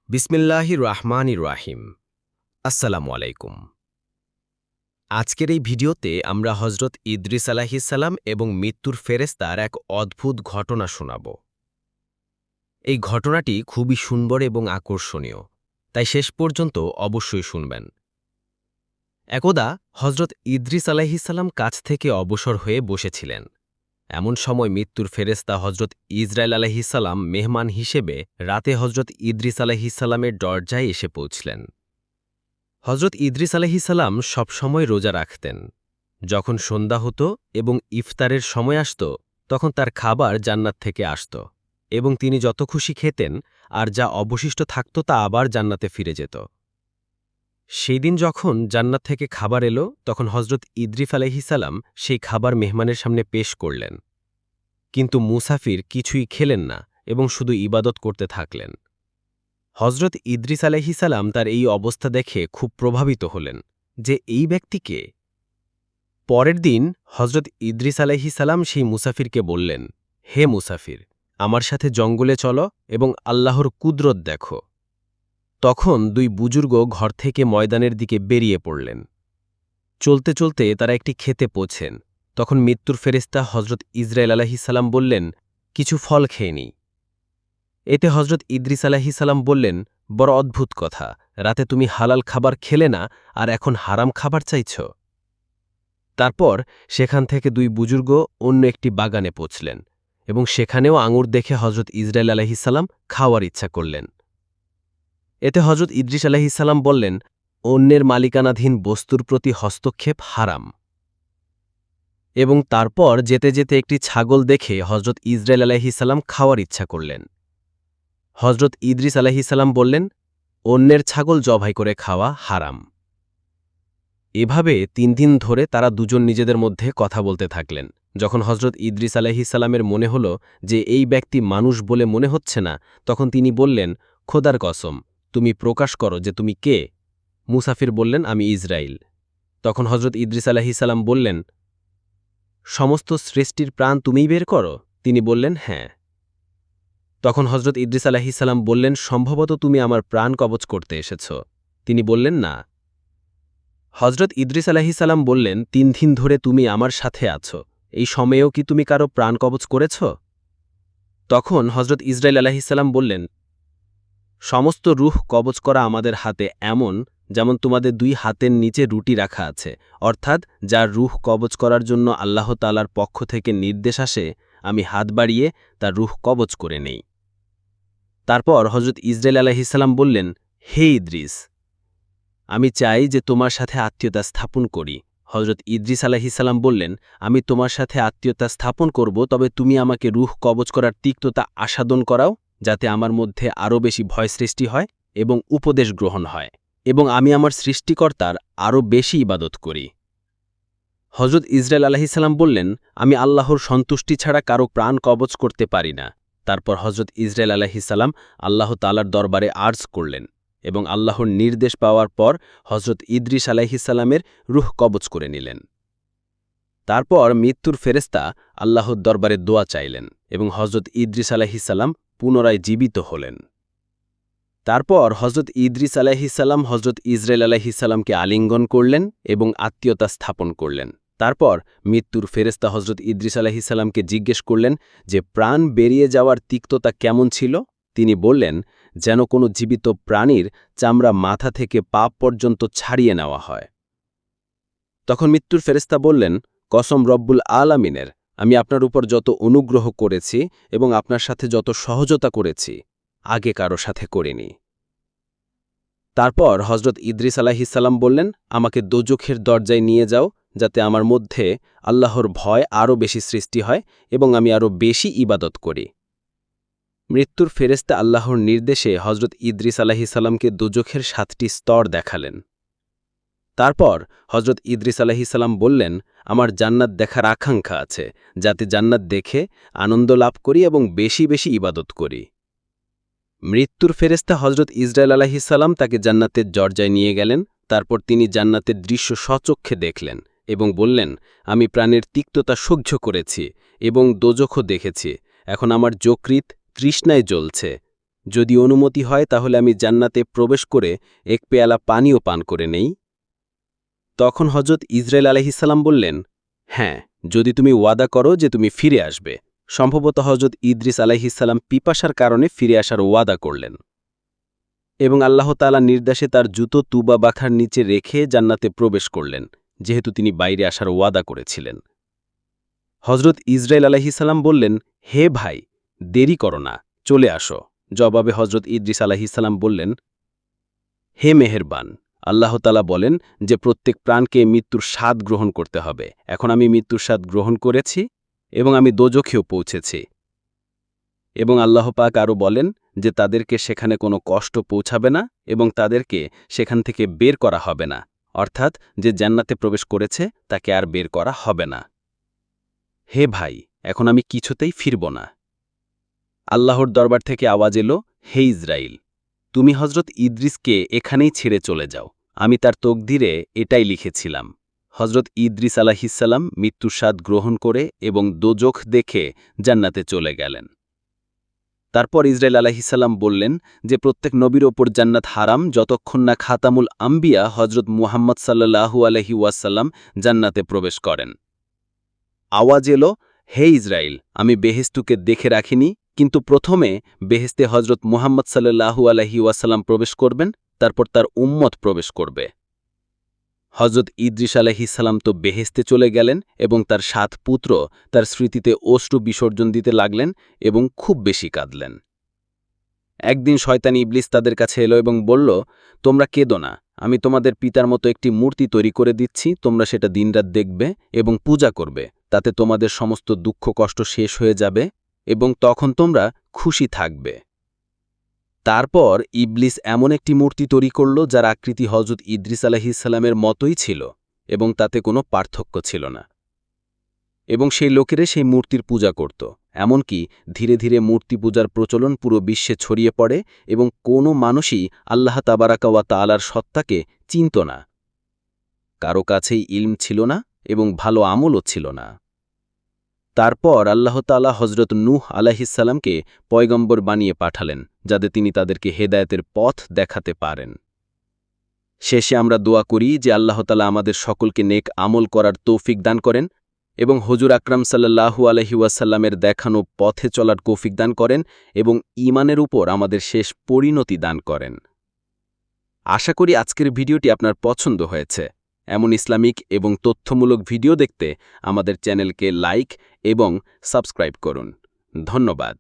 বিসমিল্লাহির রহমানির রাহিম। আসসালামু আলাইকুম। আজকের এই ভিডিওতে আমরা হজরত ইদ্রিস আলাইহিসসালাম এবং মৃত্যুর ফেরেশতার এক অদ্ভুত ঘটনা শোনাব। এই ঘটনাটি খুবই সুন্দর এবং আকর্ষণীয়, তাই শেষ পর্যন্ত অবশ্যই শুনবেন। একদা হজরত ইদ্রিস আলাইহিসসালাম কাজ থেকে অবসর হয়ে বসেছিলেন। এমন সময় মৃত্যুর ফেরেশতা হজরত ইসরাইল আলাইহিসসালাম মেহমান হিসেবে রাতে হজরত ইদ্রিস আলাইহিসসালামের দরজায় এসে পৌঁছলেন। হজরত ইদ্রিস আলাইহিসসালাম সবসময় রোজা রাখতেন। যখন সন্ধ্যা হতো এবং ইফতারের সময় আসত, তখন তার খাবার জান্নাত থেকে আসত এবং তিনি যত খুশি খেতেন, আর যা অবশিষ্ট থাকত তা আবার জান্নাতে ফিরে যেত। সেই দিন যখন জান্নাত থেকে খাবার এলো, তখন হজরত ইদ্রিস আলাইহিসসালাম সেই খাবার মেহমানের সামনে পেশ করলেন। কিন্তু মুসাফির কিছুই খেলেন না এবং শুধু ইবাদত করতে থাকলেন। হজরত ইদ্রিস আলাইহিসসালাম তার এই অবস্থা দেখে খুব প্রভাবিত হলেন যে এই ব্যক্তিকে। পরের দিন হজরত ইদ্রিস আলাইহিসসালাম সেই মুসাফিরকে বললেন, হে মুসাফির, আমার সাথে জঙ্গলে চলো এবং আল্লাহর কুদরত দেখো। তখন দুই বুজুর্গ ঘর থেকে ময়দানের দিকে বেরিয়ে পড়লেন। চলতে চলতে তারা একটি ক্ষেতে পৌঁছেন। তখন মৃত্যুর ফেরেশতা হজরত ইসরাইল আলাইহিসসালাম বললেন, কিছু ফল খেয়ে নিই। এতে হজরত ইদ্রিস আলাইহিসসালাম বললেন, বড় অদ্ভুত কথা, রাতে তুমি হালাল খাবার খেলে না, আর এখন হারাম খাবার চাইছ। তারপর সেখান থেকে দুই বুজুর্গ অন্য একটি বাগানে পৌঁছলেন এবং সেখানেও আঙুর দেখে হজরত ইসরাইল আলাইহিসসালাম খাওয়ার ইচ্ছা করলেন। এতে হজরত ইদ্রিস আলাইহিসসালাম বললেন, অন্যের মালিকানাধীন বস্তুর প্রতি হস্তক্ষেপ হারাম। এবং তারপর যেতে যেতে একটি ছাগল দেখে হজরত ইসরাইল আলাইহিসসালাম খাওয়ার ইচ্ছা করলেন। হজরত ইদ্রিস আলাইহিসসালাম বললেন, অন্যের ছাগল জবাই করে খাওয়া হারাম। এভাবে ৩ দিন ধরে তারা দুজন নিজেদের মধ্যে কথা বলতে থাকলেন। যখন হজরত ইদ্রিস আলাইহিসসালামের মনে হল যে এই ব্যক্তি মানুষ বলে মনে হচ্ছে না, তখন তিনি বললেন, খোদার কসম, তুমি প্রকাশ করো যে তুমি কে। মুসাফির বললেন, আমি ইসরাইল। তখন হজরত ইদ্রিস আলাইহিসসালাম বললেন, সমস্ত সৃষ্টির প্রাণ তুমিই বের করো? তিনি বললেন, হ্যাঁ। তখন হজরত ইদ্রিস আলাইহিসসালাম বললেন, সম্ভবত তুমি আমার প্রাণ কবজ করতে এসেছ। তিনি বললেন, না। হজরত ইদ্রিস আলাইহিসসালাম বললেন, ৩ দিন ধরে তুমি আমার সাথে আছো, এই সময়েও কি তুমি কারো প্রাণ কবজ করেছ? তখন হজরত ইসরাইল আলাইহিসসালাম বললেন, সমস্ত রূহ কবজ করা আমাদের হাতে এমন যেমন তোমাদের 2 হাতের নিচে রুটি রাখা আছে, অর্থাৎ যার রূহ কবজ করার জন্য আল্লাহ তাআলার পক্ষ থেকে নির্দেশ আসে, আমি হাত বাড়িয়ে তার রূহ কবজ করে নেই। তারপর হজরত ইসরাইল আলাইহিসসালাম বললেন, হে ইদ্রিস, আমি চাই যে তোমার সাথে আত্মীয়তা স্থাপন করি। হজরত ইদ্রিস আলাইহিসসালাম বললেন, আমি তোমার সাথে আত্মীয়তা স্থাপন করব, তবে তুমি আমাকে রূহ কবজ করার তিক্ততা আস্বাদন করাও, যাতে আমার মধ্যে আরও বেশি ভয় সৃষ্টি হয় এবং উপদেশ গ্রহণ হয়, এবং আমি আমার সৃষ্টিকর্তার আরও বেশি ইবাদত করি। হজরত ইসরাইল আলাইহিসসালাম বললেন, আমি আল্লাহর সন্তুষ্টি ছাড়া কারো প্রাণ কবজ করতে পারি না। তারপর হজরত ইসরাইল আলাইহিসসালাম আল্লাহ তাআলার দরবারে আর্জ করলেন এবং আল্লাহর নির্দেশ পাওয়ার পর হজরত ইদ্রিস আলাইহিসসালামের রূহ কবজ করে নিলেন। তারপর মৃত্যুর ফেরেশতা আল্লাহর দরবারে দোয়া চাইলেন এবং হজরত ইদ্রিস আলাইহিসসালাম পুনরায় জীবিত হলেন। তারপর হজরত ইদ্রিস আলাইহিসসালাম হজরত ইসরাইল আলাইহিসসালামকে আলিঙ্গন করলেন এবং আত্মীয়তা স্থাপন করলেন। তারপর মৃত্যুর ফেরেশতা হজরত ইদ্রিস আলাইহিসসালামকে জিজ্ঞেস করলেন যে প্রাণ বেরিয়ে যাওয়ার তিক্ততা কেমন ছিল। তিনি বললেন, যেন কোনো জীবিত প্রাণীর চামড়া মাথা থেকে পা পর্যন্ত ছাড়িয়ে নেওয়া হয়। তখন মৃত্যুর ফেরেশতা বললেন, কসম রব্বুল আলামিনের, আমি আপনার উপর যত অনুগ্রহ করেছি এবং আপনার সাথে যত সহজতা করেছি, আগে কারো সাথে করিনি। তারপর হজরত ইদ্রিস আলাইহিসসালাম বললেন, আমাকে দোজখের দরজায় নিয়ে যাও, যাতে আমার মধ্যে আল্লাহর ভয় আরও বেশি সৃষ্টি হয় এবং আমি আরও বেশি ইবাদত করি। মৃত্যুর ফেরেশতা আল্লাহর নির্দেশে হজরত ইদ্রিস আলাইহিসসালামকে দোজখের 7টি স্তর দেখালেন। তারপর হজরত ইদ্রিস আলাইহিসসালাম বললেন, আমার জান্নাত দেখার আকাঙ্ক্ষা আছে, যাতে জান্নাত দেখে আনন্দ লাভ করি এবং বেশি বেশি ইবাদত করি। মৃত্যুর ফেরেশতা হজরত ইসরাইল আলাইহিসসালাম তাকে জান্নাতের দরজায় নিয়ে গেলেন। তারপর তিনি জান্নাতের দৃশ্য স্বচক্ষে দেখলেন এবং বললেন, আমি প্রাণের তিক্ততা সহ্য করেছি এবং দোজখও দেখেছি, এখন আমার যকৃৎ তৃষ্ণায় জ্বলছে। যদি অনুমতি হয় তাহলে আমি জান্নাতে প্রবেশ করে এক পেয়ালা পানিও পান করে নেই। তখন হজরত ইসরাইল আলাইহিসসালাম বললেন, হ্যাঁ, যদি তুমি ওয়াদা করো যে তুমি ফিরে আসবে। সম্ভবত হজরত ইদ্রিস আলাইহিসসালাম পিপাসার কারণে ফিরে আসার ওয়াদা করলেন এবং আল্লাহ তাআলা নির্দেশে তার জুতো তুবা বাখার নিচে রেখে জান্নাতে প্রবেশ করলেন, যেহেতু তিনি বাইরে আসার ওয়াদা করেছিলেন। হজরত ইসরাইল আলাইহিসসালাম বললেন, হে ভাই, দেরি করো না, চলে আসো। জবাবে হজরত ইদ্রিস আলাইহিসসালাম বললেন, হে মেহেরবান, আল্লাহ তাআলা বলেন যে প্রত্যেক প্রাণকে মৃত্যুর স্বাদ গ্রহণ করতে হবে। এখন আমি মৃত্যুর স্বাদ গ্রহণ করেছি এবং আমি দোজখেও পৌঁছেছি। এবং আল্লাহ পাক আরও বলেন যে তাদেরকে সেখানে কোনো কষ্ট পৌঁছাবে না এবং তাদেরকে সেখান থেকে বের করা হবে না, অর্থাৎ যে জান্নাতে প্রবেশ করেছে তাকে আর বের করা হবে না। হে ভাই, এখন আমি কিছুতেই ফিরব না। আল্লাহর দরবার থেকে আওয়াজ এলো, হে ইসরাইল, তুমি হজরত ইদ্রিসকে এখানেই ছেড়ে চলে যাও। আমি তার তকদিরে এটাই লিখেছিলাম। হজরত ইদ্রিস আলাইহিসসালাম মৃত্যুর স্বাদ গ্রহণ করে এবং দোজখ দেখে জান্নাতে চলে গেলেন। তারপর ইসরাইল আলাইহিসসালাম বললেন যে প্রত্যেক নবীর ওপর জান্নাত হারাম যতক্ষণ না খাতামুল আম্বিয়া হজরত মুহাম্মদ সাল্লাল্লাহু আলাইহি ওয়াসাল্লাম জান্নাতে প্রবেশ করেন। আওয়াজ এলো, হে ইসরাইল, আমি বেহেস্তুকে দেখে রাখিনি, কিন্তু প্রথমে বেহেস্তে হজরত মুহাম্মদ সাল্লাল্লাহু আলাইহি ওয়াসাল্লাম প্রবেশ করবেন, তারপর তার উম্মত প্রবেশ করবে। হজরত ইদ্রিস আলাইহিসসালাম তো বেহেস্তে চলে গেলেন এবং তার 7 পুত্র তার স্মৃতিতে অশ্রু বিসর্জন দিতে লাগলেন এবং খুব বেশি কাঁদলেন। একদিন শয়তান ইবলিস তাদের কাছে এলো এবং বলল, তোমরা কেঁদো না, আমি তোমাদের পিতার মতো একটি মূর্তি তৈরি করে দিচ্ছি, তোমরা সেটা দিনরাত দেখবে এবং পূজা করবে, তাতে তোমাদের সমস্ত দুঃখ কষ্ট শেষ হয়ে যাবে এবং তখন তোমরা খুশি থাকবে। তারপর ইবলিস এমন একটি মূর্তি তৈরি করল যার আকৃতি হজরত ইদ্রিস আলাইহিসসালামের মতোই ছিল এবং তাতে কোনো পার্থক্য ছিল না, এবং সেই লোকেরা সেই মূর্তির পূজা করত। এমনকি ধীরে ধীরে মূর্তি পূজার প্রচলন পুরো বিশ্বে ছড়িয়ে পড়ে এবং কোনো মানুষই আল্লাহ তাবারাকা ওয়া তাআলার সত্তাকে চিনত না। কারো কাছেই ইলম ছিল না এবং ভালো আমলও ছিল না। তারপর আল্লাহ তাআলা হজরত নূহ আলাইহিসসালামকে পয়গম্বর বানিয়ে পাঠালেন, যাতে তিনি তাদেরকে হেদায়েতের পথ দেখাতে পারেন। শেষে আমরা দোয়া করি যে আল্লাহ তাআলা আমাদের সকলকে নেক আমল করার তৌফিক দান করেন এবং হুজুর আকরাম সাল্লাল্লাহু আলাইহি ওয়াসাল্লামের দেখানো পথে চলার তৌফিক দান করেন এবং ঈমানের উপর আমাদের শেষ পরিণতি দান করেন। আশা করি আজকের ভিডিওটি আপনার পছন্দ হয়েছে। এমন ইসলামিক এবং তথ্যমূলক ভিডিও দেখতে আমাদের চ্যানেলকে লাইক এবং সাবস্ক্রাইব করুন। ধন্যবাদ।